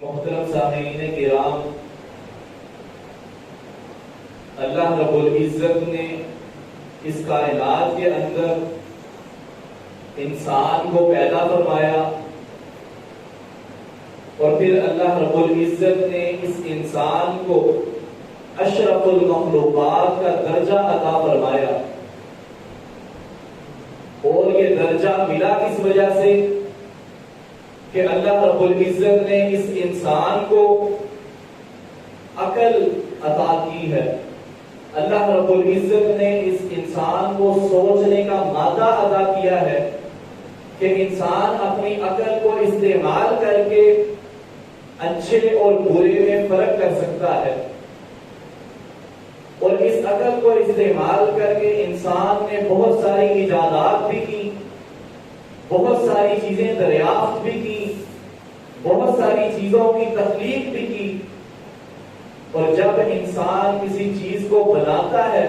محترم سامعین کرام، اللہ رب العزت نے اس کائنات کے اندر انسان کو پیدا فرمایا اور پھر اللہ رب العزت نے اس انسان کو اشرف المخلوقات کا درجہ عطا فرمایا۔ اور یہ درجہ ملا کس وجہ سے کہ اللہ رب العزت نے اس انسان کو عقل عطا کی ہے۔ اللہ رب العزت نے اس انسان کو سوچنے کا مادہ عطا کیا ہے کہ انسان اپنی عقل کو استعمال کر کے اچھے اور برے میں فرق کر سکتا ہے، اور اس عقل کو استعمال کر کے انسان نے بہت ساری ایجادات بھی کی، بہت ساری چیزیں دریافت بھی کی، بہت ساری چیزوں کی تخلیق بھی کی۔ اور جب انسان کسی چیز کو بناتا ہے،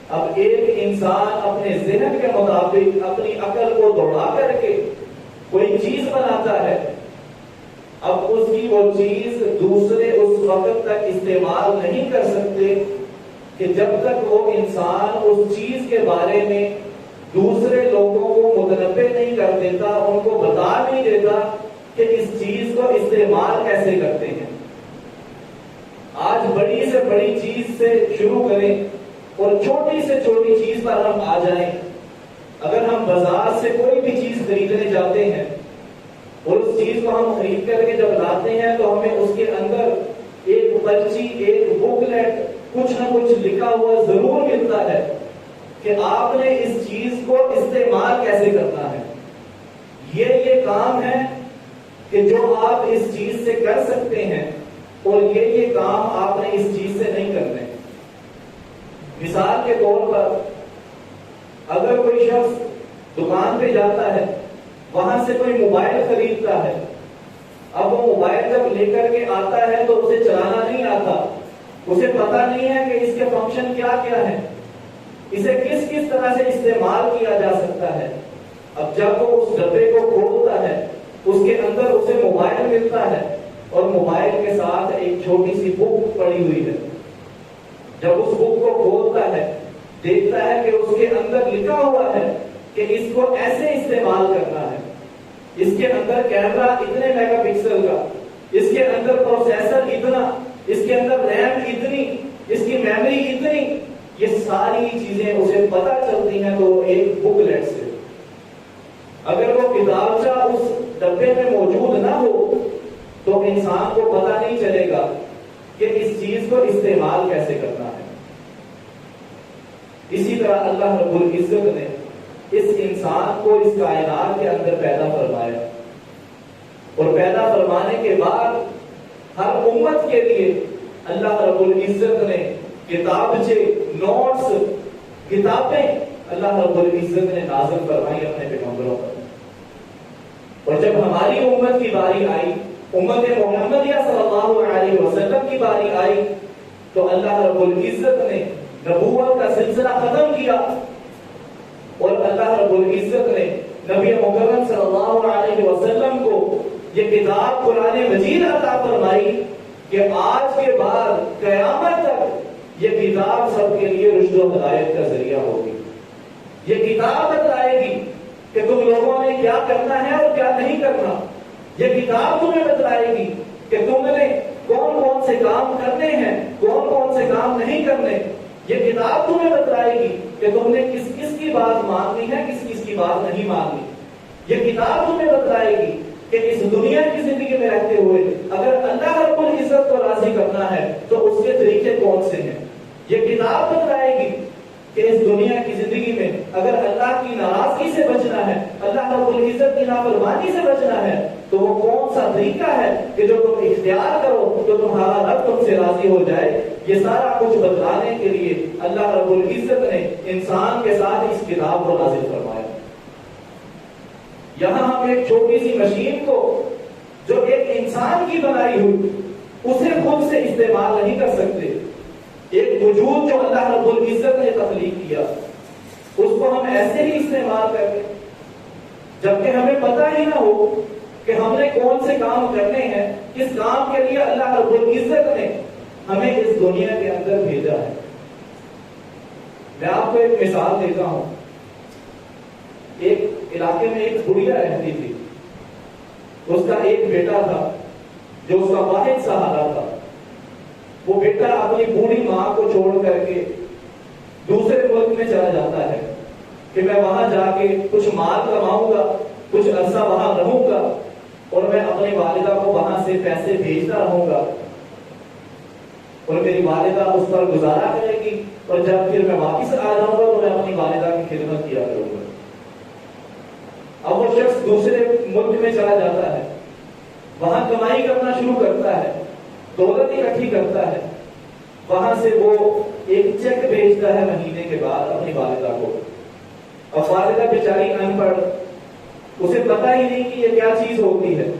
اب ایک انسان اپنے ذہن کے مطابق اپنی عقل کو دوڑا کر کے کوئی چیز بناتا ہے، اب اس کی وہ چیز دوسرے اس وقت تک استعمال نہیں کر سکتے کہ جب تک وہ انسان اس چیز کے بارے میں دوسرے لوگوں کو متنبع نہیں کر دیتا، ان کو بتا نہیں دیتا کہ اس چیز کو استعمال کیسے کرتے ہیں۔ آج بڑی سے بڑی چیز سے شروع کریں اور چھوٹی سے چھوٹی چیز پر ہم آ جائیں۔ اگر ہم بازار سے کوئی بھی چیز خریدنے جاتے ہیں اور اس چیز کو ہم خرید کر کے جب لاتے ہیں تو ہمیں اس کے اندر ایک پرچی، ایک بکلیٹ، کچھ نہ کچھ لکھا ہوا ضرور ملتا ہے کہ آپ نے اس چیز کو استعمال کیسے کرنا ہے۔ یہ کام ہے کہ جو آپ اس چیز سے کر سکتے ہیں، اور یہ کام آپ نے اس چیز سے نہیں کرنے۔ مثال کے طور پر اگر کوئی شخص دکان پہ جاتا ہے، وہاں سے کوئی موبائل خریدتا ہے، اب وہ موبائل جب لے کر کے آتا ہے تو اسے چلانا نہیں آتا، اسے پتا نہیں ہے کہ اس کے فنکشن کیا کیا ہے، اسے کس کس طرح سے استعمال کیا جا سکتا ہے۔ اب جب وہ اس ڈبے کو کھولتا ہے، اس کے اندر اسے موبائل ملتا ہے اور موبائل کے ساتھ ایک چھوٹی سی بک پڑی ہوئی ہے۔ جب اس بک کو کھولتا ہے، دیکھتا ہے کہ اس کے اندر لکھا ہوا ہے کہ اس کو ایسے استعمال کرنا ہے، اس کے اندر کیمرہ اتنے میگا پکسل کا، اس کے اندر پروسیسر اتنا، اس کے اندر ریم اتنی، اس کی میموری اتنی، یہ ساری چیزیں اسے پتہ چلتی ہیں تو ایک بک لیٹ سے۔ اگر وہ کتابچہ اس ڈبے میں موجود نہ ہو تو انسان کو پتہ نہیں چلے گا کہ اس چیز کو استعمال کیسے کرنا ہے۔ اسی طرح اللہ رب العزت نے اس انسان کو اس کائنات کے اندر پیدا فرمایا، اور پیدا فرمانے کے بعد ہر امت کے لیے اللہ رب العزت نے کتابچے، نوٹس، کتابیں اللہ رب العزت نے نازل فرمائی اپنے پیغمبروں پر۔ اور جب ہماری امت کی باری آئی، امت محمدیہ صلی اللہ علیہ وسلم کی باری آئی، تو اللہ رب العزت نے نبوت کا سلسلہ ختم کیا، اور اللہ رب العزت نے نبی مکرم صلی اللہ علیہ وسلم کو یہ کتاب قرآن مجید عطا فرمائی کہ آج کے بعد قیامت تک یہ کتاب سب کے لیے رشد و ہدایت کا ذریعہ ہوگی۔ یہ کتاب بتائے گی کہ تم لوگوں نے کیا کرنا ہے اور کیا نہیں کرنا۔ یہ کتاب تمہیں بتائے گی کہ تم نے کون کون سے کام کرنے ہیں، کون کون سے کام نہیں کرنے۔ یہ کتاب تمہیں بتائے گی کہ تم نے کس کس کی بات ماننی ہے، کس کس کی بات نہیں ماننی۔ یہ کتاب تمہیں بتائے گی کہ اس دنیا کی زندگی میں رہتے ہوئے اگر اللہ رب العزت کو راضی کرنا ہے تو اس کے طریقے کون سے ہیں۔ یہ کتاب بتائے گی کہ اس دنیا کی زندگی میں اگر اللہ کی ناراضگی سے بچنا ہے، اللہ رب العزت کی نافرمانی سے بچنا ہے، تو وہ کون سا طریقہ ہے کہ جو تم اختیار کرو تو تمہارا رب تم سے راضی ہو جائے۔ یہ سارا کچھ بتلانے کے لیے اللہ رب العزت نے انسان کے ساتھ اس کتاب کو نازل فرمایا۔ یہاں ہم ایک چھوٹی سی مشین کو جو ایک انسان کی بنائی ہوئی اسے خود سے استعمال نہیں کر سکتے۔ ایک وجود جو اللہ رب العزت نے تخلیق کیا اس کو ہم ایسے ہی استعمال کر لیں، جبکہ ہمیں پتہ ہی نہ ہو کہ ہم نے کون سے کام کرنے ہیں، کس کام کے لیے اللہ رب العزت نے ہمیں اس دنیا کے اندر بھیجا ہے۔ میں آپ کو ایک مثال دیتا ہوں۔ ایک علاقے میں ایک بڑھیا رہتی تھی، اس کا ایک بیٹا تھا جو اس کا واحد سہارا تھا۔ وہ بیٹا اپنی بوڑھی ماں کو چھوڑ کر کے دوسرے ملک میں چلا جاتا ہے کہ میں وہاں جا کے کچھ مال کماؤں گا، کچھ عرصہ وہاں رہوں گا اور میں اپنی والدہ کو وہاں سے پیسے بھیجتا رہوں گا اور میری والدہ اس پر گزارا کرے گی، اور جب پھر میں واپس آ جاؤں گا تو میں اپنی والدہ کی خدمت کیا کروں گا۔ اب وہ شخص دوسرے ملک میں چلا جاتا ہے، وہاں کمائی کرنا شروع کرتا ہے، دولت اکٹھی کرتا ہے، وہاں سے وہ ایک چیک بھیجتا ہے مہینے کے بعد اپنی والدہ کو، اور والدہ بیچاری ان پڑھ، اسے پتہ ہی نہیں کہ یہ کیا چیز ہوتی ہے۔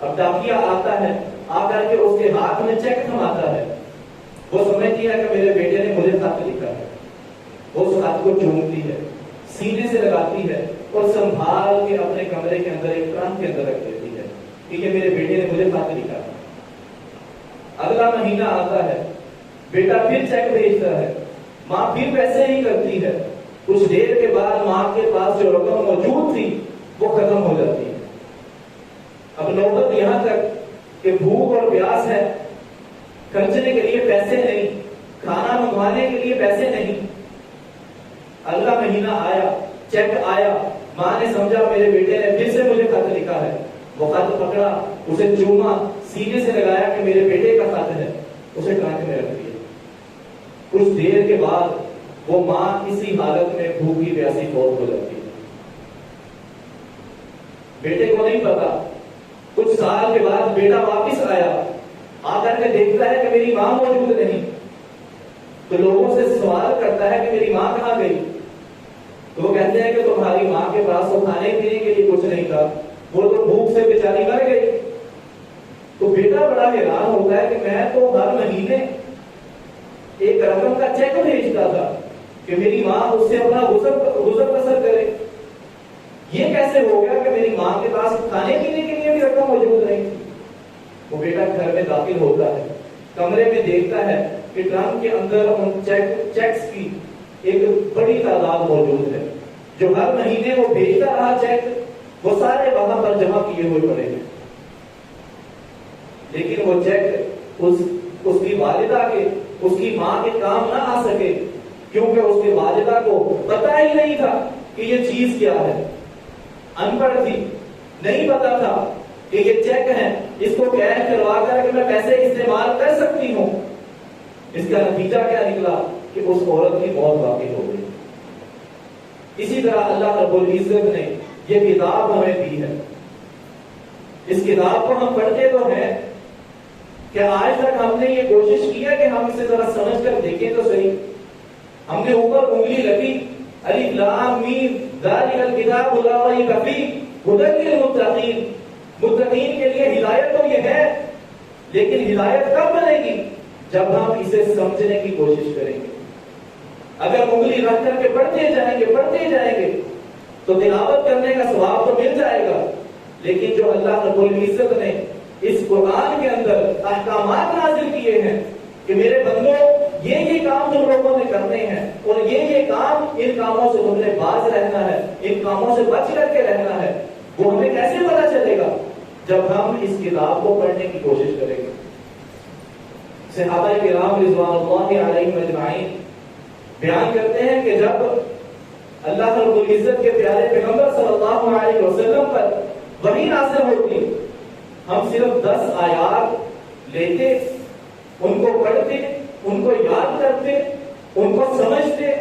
اب ڈاکیا آتا ہے، آ کر کے اس کے ہاتھ میں چیک تھماتا ہے، وہ سمجھتی ہے کہ میرے بیٹے نے مجھے خط لکھا ہے، وہ اس خط کو چومتی ہے، سینے سے لگاتی ہے اور سنبھال کے اپنے کمرے کے اندر ایک ٹرنک کے اندر رکھ دیتی ہے کہ یہ میرے بیٹے نے مجھے خط لکھا ہے۔ اگلا مہینہ آتا ہے، بیٹا پھر چیک بھیجتا ہے، ماں پھر پیسے ہی کرتی ہے، کچھ دیر کے بعد ماں کے پاس جو رقم موجود تھی وہ ختم ہو جاتی ہے۔ اب نوبت یہاں تک کہ بھوک اور پیاس ہے، خرچنے کے لیے پیسے نہیں، کھانا منگوانے کے لیے پیسے نہیں۔ اگلا مہینہ آیا، چیک آیا، ماں نے سمجھا میرے بیٹے نے پھر سے مجھے خط لکھا ہے، وہ خط پکڑا، اسے چوما، سینے سے لگایا کہ میرے بیٹے کا خط ہے، اسے ٹرنک میں رکھ دیا۔ کچھ دیر کے بعد وہ ماں اسی حالت میں بھوکی پیاسی فوت ہو جاتی ہے۔ بیٹے کو نہیں پتا، کچھ سال کے بعد بیٹا واپس آیا، آ کر کے دیکھتا ہے کہ میری ماں موجود نہیں، تو لوگوں سے سوال کرتا ہے کہ میری ماں کہاں گئی؟ تو وہ کہتے ہیں کہ تمہاری ماں کے پاس تو کھانے پینے کے لیے کچھ نہیں تھا، وہ تو بھوک سے بیچاری مر گئی۔ تو بیٹا بڑا حیران ہوتا ہے کہ میں تو ہر مہینے ایک رقم کا چیک بھیجتا تھا کہ میری ماں اس سے اپنا گزر بسر کرے، یہ کیسے ہو گیا کہ میری ماں کے پاس کھانے پینے کے لیے بھی رقم موجود نہیں تھی؟ وہ بیٹا گھر میں داخل ہوتا ہے، کمرے میں دیکھتا ہے کہ ٹرنک کے اندر ان چیکس کی ایک بڑی تعداد موجود ہے، جو ہر مہینے وہ بھیجتا رہا چیک، وہ سارے وہاں پر جمع کیے ہوئے پڑے ہیں، لیکن وہ چیک اس کی والدہ کے، اس کی ماں کے کام نہ آ سکے، کیونکہ اس کی والدہ کو پتہ ہی نہیں تھا کہ یہ چیز کیا ہے، ان پڑھ تھی، نہیں پتا تھا کہ یہ چیک ہے، اس کو کیش کروا کر کے میں پیسے استعمال کر سکتی ہوں۔ اس کا نتیجہ کیا نکلا کہ اس عورت کی موت واقع ہو گئی۔ اسی طرح اللہ رب العزت نے یہ کتاب ہمیں دی ہے، اس کتاب کو ہم پڑھتے تو ہیں کہ آج تک ہم نے یہ کوشش کی ہے کہ ہم اسے ذرا سمجھ کر دیکھیں تو صحیح۔ ہم نے اوپر انگلی لگی، الف لام میم ذالک الکتاب لا ریب فیہ ھدی للمتقین، متقین کے لیے ہدایت تو یہ ہے، لیکن ہدایت کب بنے گی؟ جب ہم اسے سمجھنے کی کوشش کریں گے۔ اگر انگلی رکھ کر کے پڑھتے جائیں گے تو تلاوت کرنے کا ثواب تو مل جائے گا، لیکن جو اللہ رب العزت نے اس قرآن کے اندر احکامات نازل کیے ہیں کہ میرے بندوں یہ کام تم لوگوں نے کرنے ہیں اور یہ کام، ان کاموں سے تم نے باز رہنا ہے، ان کاموں سے بچ کر کے رہنا ہے، وہ ہمیں کیسے پتا چلے گا؟ جب ہم اس کتاب کو پڑھنے کی کوشش کریں گے۔ صحابہ کرام رضوان اللہ علیہم اجمعین بیان کرتے ہیں کہ جب اللہ رب العزت کے پیارے پیغمبر صلی اللہ علیہ وسلم پر وحی نازل ہوتی، ہم صرف 10 آیات لیتے، ان کو پڑھتے، ان کو یاد کرتے، ان کو سمجھتے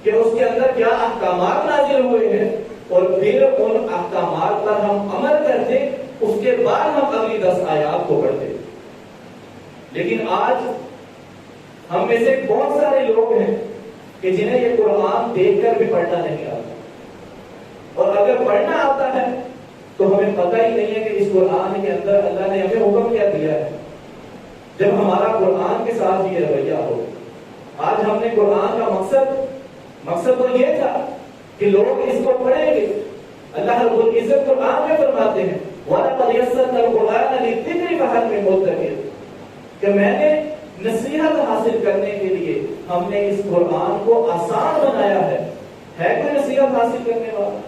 کہ اس کے اندر کیا احکامات نازل ہوئے ہیں، اور پھر ان احکامات پر ہم عمل کرتے، اس کے بعد ہم اگلی 10 آیات کو پڑھتے۔ لیکن آج ہم میں سے بہت سارے لوگ ہیں کہ جنہیں یہ قرآن دیکھ کر بھی پڑھنا نہیں آتا، اور اگر پڑھنا آتا ہے تو ہمیں پتہ ہی نہیں ہے کہ اس قرآن کے اندر اللہ نے ہمیں حکم کیا دیا ہے۔ جب ہمارا قرآن کے ساتھ یہ رویہ ہو، آج ہم نے قرآن کا مقصد تو یہ تھا کہ لوگ اس کو پڑھیں گے۔ اللہ رب العزت قرآن میں فرماتے ہیں وَلَقَدْ يَسَّرْنَا الْقُرْآنَ لِلذِّكْرِ فَهَلْ مِن مُّدَّكِرٍ کہ میں نے نصیحت حاصل کرنے کے لیے ہم نے اس قرآن کو آسان بنایا ہے کوئی نصیحت حاصل کرنے والا؟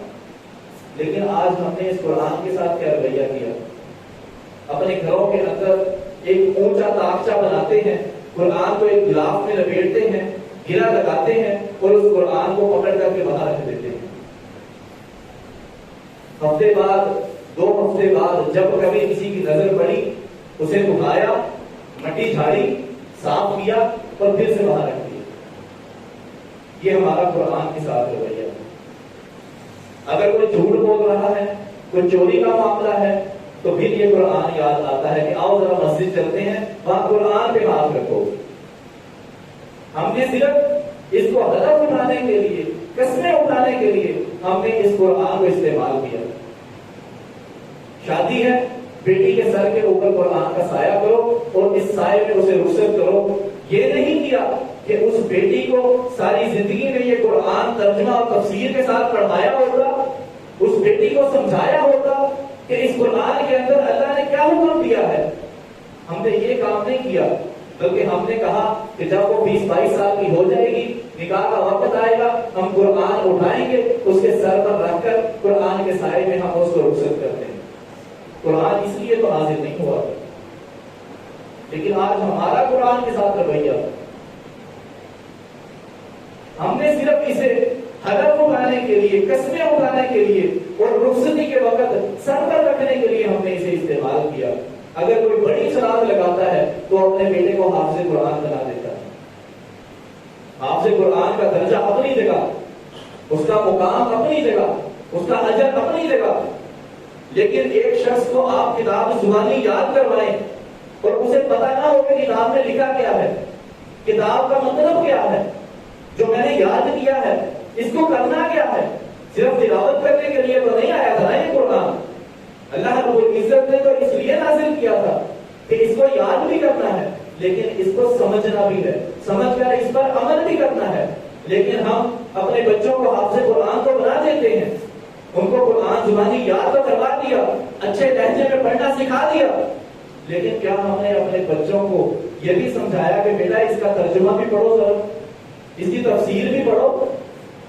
لیکن آج ہم نے اس قرآن کے ساتھ کیا رویہ کیا؟ اپنے گھروں کے اندر ایک اونچا تاخچہ بناتے ہیں، قرآن کو ایک غلاف میں لپیٹتے ہیں، گرا لگاتے ہیں اور اس قرآن کو پکڑ کر کے باہر رکھ دیتے ہیں۔ ہفتے بعد 2 ہفتے بعد جب کبھی کسی کی نظر پڑی، اسے اٹھایا، مٹی جھاڑی، صاف کیا اور پھر سے باہر رکھ دیا۔ یہ ہمارا قرآن کے ساتھ رویہ ہے۔ اگر کوئی جھوٹ بول رہا ہے، کوئی چوری کا معاملہ ہے، تو پھر یہ قرآن یاد آتا ہے کہ آؤ ذرا مسجد چلتے ہیں، وہاں قرآن پہ ہاتھ رکھو۔ ہم نے صرف اس کو ہدف اٹھانے کے لیے، قسمیں اٹھانے کے لیے ہم نے اس قرآن کو استعمال کیا۔ شادی ہے، بیٹی کے سر کے اوپر قرآن کا سایہ کرو اور اس سائے میں اسے رخصت کرو۔ یہ نہیں کیا کہ اس بیٹی کو ساری زندگی میں یہ قرآن ترجمہ اور تفسیر کے ساتھ پڑھایا ہوتا، اس بیٹی کو سمجھایا ہوتا کہ اس قرآن کے اندر اللہ نے کیا حکم دیا ہے۔ ہم نے یہ کام نہیں کیا، بلکہ ہم نے کہا کہ جب وہ 20-22 سال کی ہو جائے گی، نکاح کا وقت آئے گا، ہم قرآن اٹھائیں گے، اس کے سر پر رکھ کر قرآن کے سائے میں ہم اس کو رخصت کرتے ہیں۔ قرآن اس لیے تو حاضر نہیں ہوا، لیکن آج ہمارا قرآن کے ساتھ رویہ، ہم نے صرف اسے ہدف اٹھانے کے لیے، قسمیں اٹھانے کے لیے اور رخصتی کے وقت سر پر رکھنے کے لیے ہم نے اسے استعمال کیا۔ اگر کوئی بڑی چراغ لگاتا ہے تو اپنے بیٹے کو حافظ قرآن بنا دیتا ہے۔ حافظ قرآن کا درجہ اپنی جگہ، اس کا مقام اپنی جگہ، اس کا اجر اپنی جگہ، لیکن ایک شخص کو آپ کتاب زبانی یاد کروائیں اور اسے پتا نہ ہو کہ کتاب میں لکھا کیا ہے، کتاب کا مطلب کیا ہے، جو میں نے یاد کیا ہے اس کو کرنا کیا ہے۔ صرف تلاوت کرنے کے لیے تو نہیں آیا تھا یہ قرآن، اللہ رب العزت نے تو اس لیے نازل کیا تھا کہ اس کو یاد بھی کرنا ہے، لیکن اس کو سمجھنا بھی ہے، سمجھ کر اس پر عمل بھی کرنا ہے۔ لیکن ہم اپنے بچوں کو حافظ قرآن کو بنا دیتے ہیں، ان کو قرآن زبانی یاد تو کروا دیا، اچھے لہجے میں پڑھنا سکھا دیا، لیکن کیا ہم نے اپنے بچوں کو یہ بھی سمجھایا کہ بیٹا اس کا ترجمہ بھی پڑھو، ذرا اس کی تفسیر بھی پڑھو،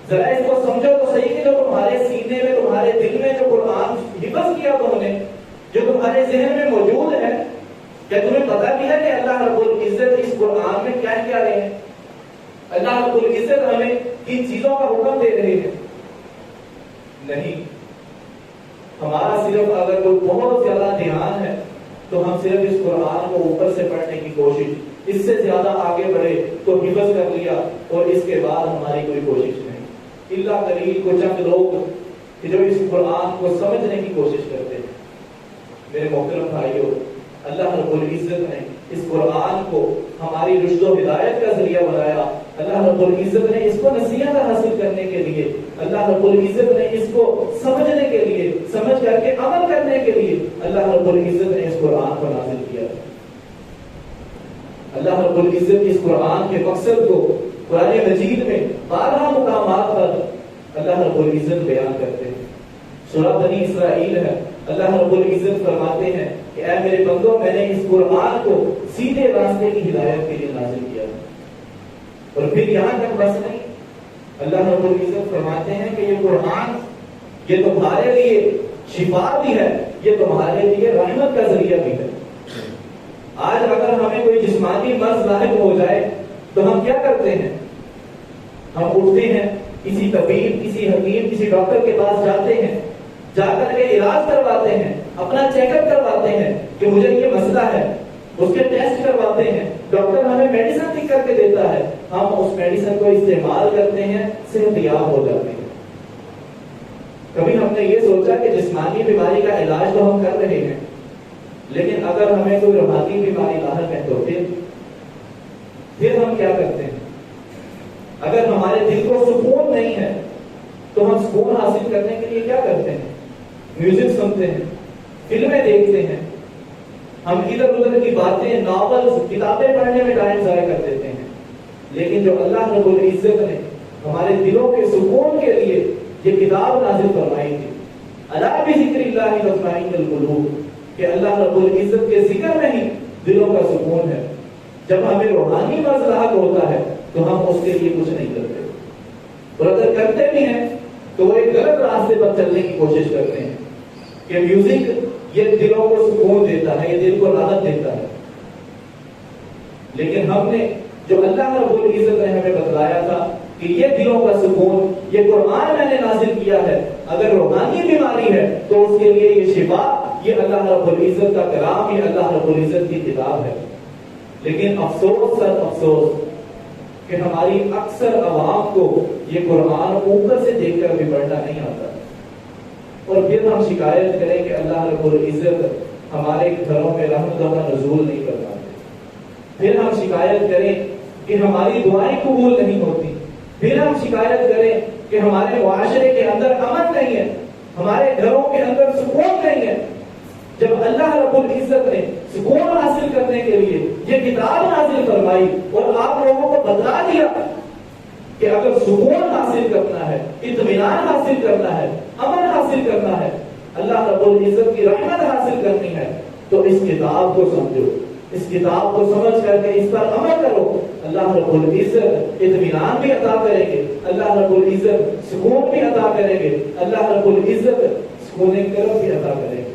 ذرا اس کو سمجھو تو صحیح کہ جو تمہارے سینے میں، تمہارے دل میں جو قرآن حفظ کیا تم نے، جو تمہارے ذہن میں موجود ہے، کیا تمہیں پتا بھی ہے کہ اللہ رب العزت اس قرآن میں کیا کیا رہے ہیں؟ اللہ رب العزت ہمیں کن چیزوں کا حکم دے رہے ہیں؟ نہیں، ہمارا صرف اگر کوئی بہت زیادہ دھیان ہے تو ہم صرف اس قرآن کو اوپر سے پڑھنے کی کوشش، اس سے زیادہ آگے بڑھے تو حفظ کر لیا اور اس کے بعد ہماری کوئی کوشش نہیں۔ اللہ قلیل کو چند لوگ کہ جو اس قرآن کو سمجھنے کی کوشش کرتے ہیں۔ میرے محترم بھائیوں، اللہ رب العزت نے اس قرآن کو ہماری رشد و ہدایت کا ذریعہ بنایا۔ اللہ رب العزت نے اس کو نصیحت حاصل کرنے کے لیے، اللہ رب العزت نے اس کو سمجھنے کے لیے، سمجھ کر کے عمل کرنے کے لیے اللہ رب العزت نے اس قرآن کو نازل کیا۔ اللہ رب العزت اس قرآن کے مقصد کو قرآن مجید میں 12 مقامات پر اللہ رب العزت بیان کرتے ہیں۔ سورہ بنی اسرائیل ہے، اللہ رب العزت فرماتے ہیں کہ اے میرے بندوں، میں نے اس قرآن کو سیدھے راستے کی ہدایت کے لیے نازل کیا۔ اور پھر یہاں تک بس نہیں، اللہ رب العزت فرماتے ہیں کہ یہ قرآن یہ تمہارے لیے شفا بھی ہے، یہ تمہارے لیے رحمت کا ذریعہ بھی ہے۔ آج اگر ہمیں کوئی جسمانی مرض لاحق ہو جائے تو ہم کیا کرتے ہیں؟ ہم اٹھتے ہیں، کسی طبیب، کسی حکیم، کسی ڈاکٹر کے پاس جاتے ہیں، جا کر کے علاج کرواتے ہیں، اپنا چیک اپ کرواتے ہیں کہ مجھے یہ مسئلہ ہے، اس کے ٹیسٹ کرواتے ہیں، ڈاکٹر ہمیں میڈیسن لکھ کر کے دیتا ہے، ہم اس میڈیسن کو استعمال کرتے ہیں، صحت یاب ہو جاتے ہیں۔ کبھی ہم نے یہ سوچا کہ جسمانی بیماری کا علاج تو ہم کر رہے ہیں، لیکن اگر ہمیں کوئی روحانی بیماری لاحق ہے تو پھر ہم کیا کرتے ہیں؟ اگر ہمارے دل کو سکون نہیں ہے تو ہم سکون حاصل کرنے کے لیے کیا کرتے ہیں؟ میوزک سنتے ہیں، فلمیں دیکھتے ہیں، ہم ادھر ادھر کی باتیں، ناولز، کتابیں پڑھنے میں ٹائم ضائع کر دیتے ہیں۔ لیکن جو اللہ رب العزت نے ہمارے دلوں کے سکون کے لیے یہ کتاب نازل فرمائی تھی، الا بذکر اللہ تطمئن القلوب، کہ اللہ رب العزت کے ذکر میں ہی دلوں کا سکون ہے۔ جب ہمیں روحانی مرض لاحق ہوتا ہے تو ہم اس کے لیے کچھ نہیں کرتے، اور اگر کرتے بھی ہیں تو وہ ایک غلط راستے پر چلنے کی کوشش کرتے ہیں کہ میوزک یہ دلوں کو سکون دیتا ہے، یہ دل کو راحت دیتا ہے۔ لیکن ہم نے جو اللہ رب العزت نے ہمیں بتلایا تھا کہ یہ دلوں کا سکون، یہ قرآن میں نے نازل کیا ہے، اگر روحانی بیماری ہے تو اس کے لیے یہ شفا، یہ اللہ رب العزت کا کلام، یہ اللہ رب العزت کی کتاب ہے۔ لیکن افسوس سر افسوس کہ ہماری اکثر عوام کو یہ قرآن اوپر سے دیکھ کر بھی پڑھنا نہیں آتا، اور پھر ہم شکایت کریں کہ اللہ رب العزت ہمارے گھروں میں رحمت کا نزول نہیں کرتا، پھر ہم شکایت کریں کہ ہماری دعائیں قبول نہیں ہوتی، پھر ہم شکایت کریں کہ ہمارے معاشرے کے اندر امن نہیں ہے، ہمارے گھروں کے اندر سکون نہیں ہے، جب اللہ رب العزت نے سکون حاصل کرنے کے لیے یہ کتاب نازل فرمائی اور آپ لوگوں کو بتلا دیا کہ اگر سکون حاصل کرنا ہے، اطمینان حاصل کرنا ہے، امن حاصل کرنا ہے، اللہ رب العزت کی رحمت حاصل کرنی ہے، تو اس کتاب کو سمجھو، اس کتاب کو سمجھ کر کے اس پر عمل کرو، اللہ رب العزت اطمینان بھی عطا کریں گے، اللہ رب العزت سکون بھی عطا کریں گے، اللہ رب العزت سکون قلب بھی عطا کریں گے۔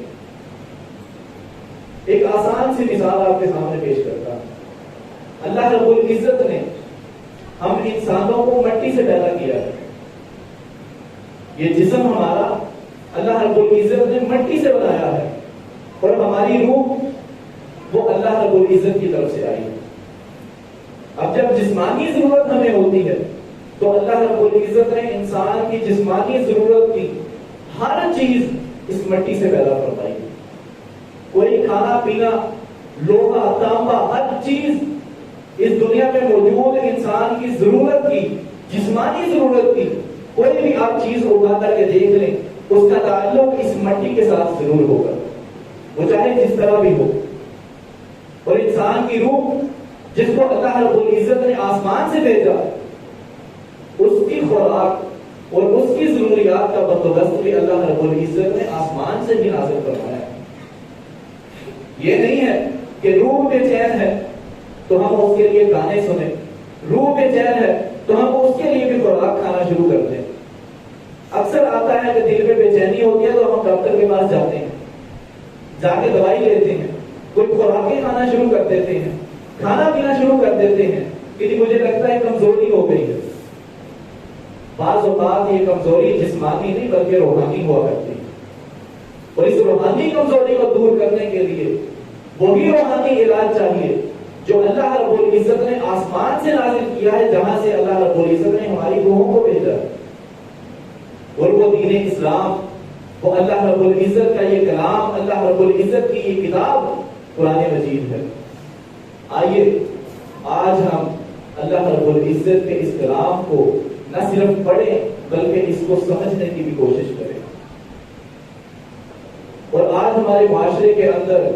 ایک آسان سی مثال آپ کے سامنے پیش کرتا ہوں۔ اللہ رب العزت نے ہم انسانوں کو مٹی سے پیدا کیا ہے، یہ جسم ہمارا اللہ رب العزت نے مٹی سے بنایا ہے، اور ہماری روح وہ اللہ رب العزت کی طرف سے آئی ہے۔ اب جب جسمانی ضرورت ہمیں ہوتی ہے تو اللہ رب العزت نے انسان کی جسمانی ضرورت کی ہر چیز اس مٹی سے پیدا فرمائی ہے۔ کوئی کھانا پینا، لوہا، تانبا، ہر چیز اس دنیا میں موجود انسان کی ضرورت کی، جسمانی ضرورت کی کوئی بھی آپ چیز اٹھا کر کے دیکھ لیں، اس کا تعلق اس مٹی کے ساتھ ضرور ہوگا، وہ چاہے جس طرح بھی ہو۔ اور انسان کی روح جس کو اللہ رب العزت نے آسمان سے بھیجا، اس کی خوراک اور اس کی ضروریات کا بندوبست بھی اللہ رب العزت نے آسمان سے بھی نازل فرمایا ہے۔ یہ نہیں ہے کہ روح بے چین ہے تو ہم اس کے لیے گانے سنیں، روح بے چین ہے تو ہم اس کے لیے بھی خوراک کھانا شروع کر دیں۔ اکثر آتا ہے کہ دل میں بے چینی ہوتی ہے تو ہم ڈاکٹر کے پاس جاتے ہیں، جا کے دوائی لیتے ہیں، کوئی خوراکیں کھانا شروع کر دیتے ہیں، کھانا پینا شروع کر دیتے ہیں کہ مجھے لگتا ہے کمزوری ہو گئی ہے۔ بعض اوقات یہ کمزوری جسمانی نہیں بلکہ روحانی ہوا کرتی ہے، اور اس روحانی کمزوری کو دور کرنے کے لیے وہی روحانی علاج چاہیے جو اللہ رب العزت نے آسمان سے نازل کیا ہے، جہاں سے اللہ رب العزت نے ہماری روحوں کو بھیجا ہے، اور وہ دین اسلام، وہ اللہ رب العزت کا یہ کلام، اللہ رب العزت کی یہ کتاب قرآن مجید ہے۔ آئیے آج ہم اللہ رب العزت کے اس کلام کو نہ صرف پڑھیں بلکہ اس کو سمجھنے کی بھی کوشش کریں۔ اور آج ہمارے معاشرے کے اندر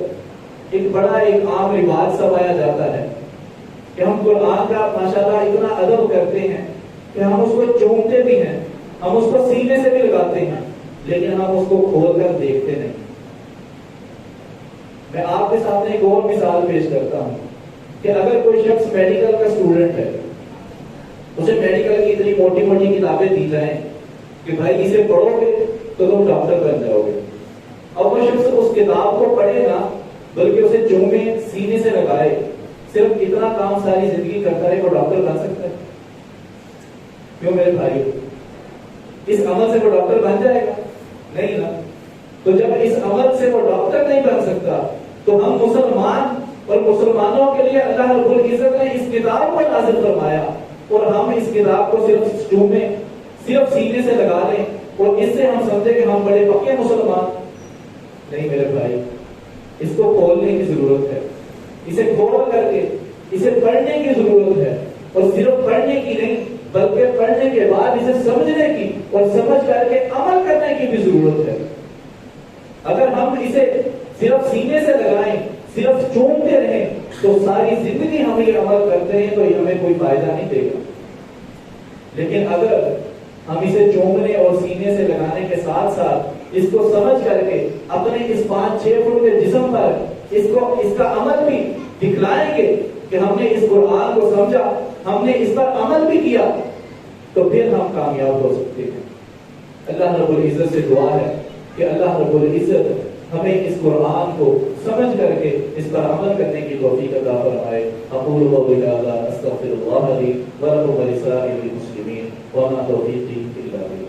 ایک بڑا ایک عام رواج سا پایا جاتا ہے کہ ہم قرآن کا ماشاءاللہ اتنا ادب کرتے ہیں کہ ہم اس کو چومتے بھی ہیں، ہم اس کو سینے سے بھی لگاتے ہیں، لیکن ہم اس کو کھول کر دیکھتے نہیں۔ میں آپ کے سامنے ایک اور مثال پیش کرتا ہوں کہ اگر کوئی شخص میڈیکل کا اسٹوڈنٹ ہے، اسے میڈیکل کی اتنی موٹی موٹی کتابیں دی جائیں کہ بھائی اسے پڑھو گے تو تم ڈاکٹر بن جاؤ گے، اور وہ شخص اس کتاب کو پڑھے گا بلکہ اسے چومے، سینے سے لگائے، صرف اتنا کام ساری زندگی کرتا ہے، وہ ڈاکٹر بن سکتا ہے؟ کیوں میرے بھائی؟ اس عمل سے وہ ڈاکٹر بن جائے گا؟ نہیں نا۔ تو جب اس عمل سے وہ ڈاکٹر نہیں بن سکتا تو ہم مسلمان اور مسلمانوں کے لیے اللہ رب العزت نے اس کتاب کو نازل فرمایا، اور ہم اس کتاب کو صرف چومیں، صرف سینے سے لگا لیں اور اس سے ہم سمجھے کہ ہم بڑے پکے مسلمان؟ نہیں میرے بھائی، اس کو کھولنے کی ضرورت ہے، اسے کھول کر کے اسے پڑھنے کی ضرورت ہے، اور صرف پڑھنے کی نہیں بلکہ پڑھنے کے بعد اسے سمجھنے کی اور سمجھ کر کے عمل کرنے کی بھی ضرورت ہے۔ اگر ہم اسے صرف سینے سے لگائیں، صرف چومتے رہیں تو ساری زندگی ہم یہ عمل کرتے ہیں تو یہ ہمیں کوئی فائدہ نہیں دے گا۔ لیکن اگر ہم اسے چومنے اور سینے سے لگانے کے ساتھ ساتھ اس کو سمجھ کر کے اپنے اس 5-6 فٹ کے جسم پر اس کا عمل بھی دکھلائیں گے کہ ہم نے اس قرآن کو سمجھا، ہم نے اس پر عمل بھی کیا، تو پھر ہم کامیاب ہو سکتے ہیں۔ اللہ رب العزت سے دعا ہے کہ اللہ رب العزت ہمیں اس قرآن کو سمجھ کر کے اس پر عمل کرنے کی توفیق عطا فرمائے۔ اقول قولی ھذا استغفر اللہ لی ولکم ولسائر المسلمین وما توفیقی الا باللہ۔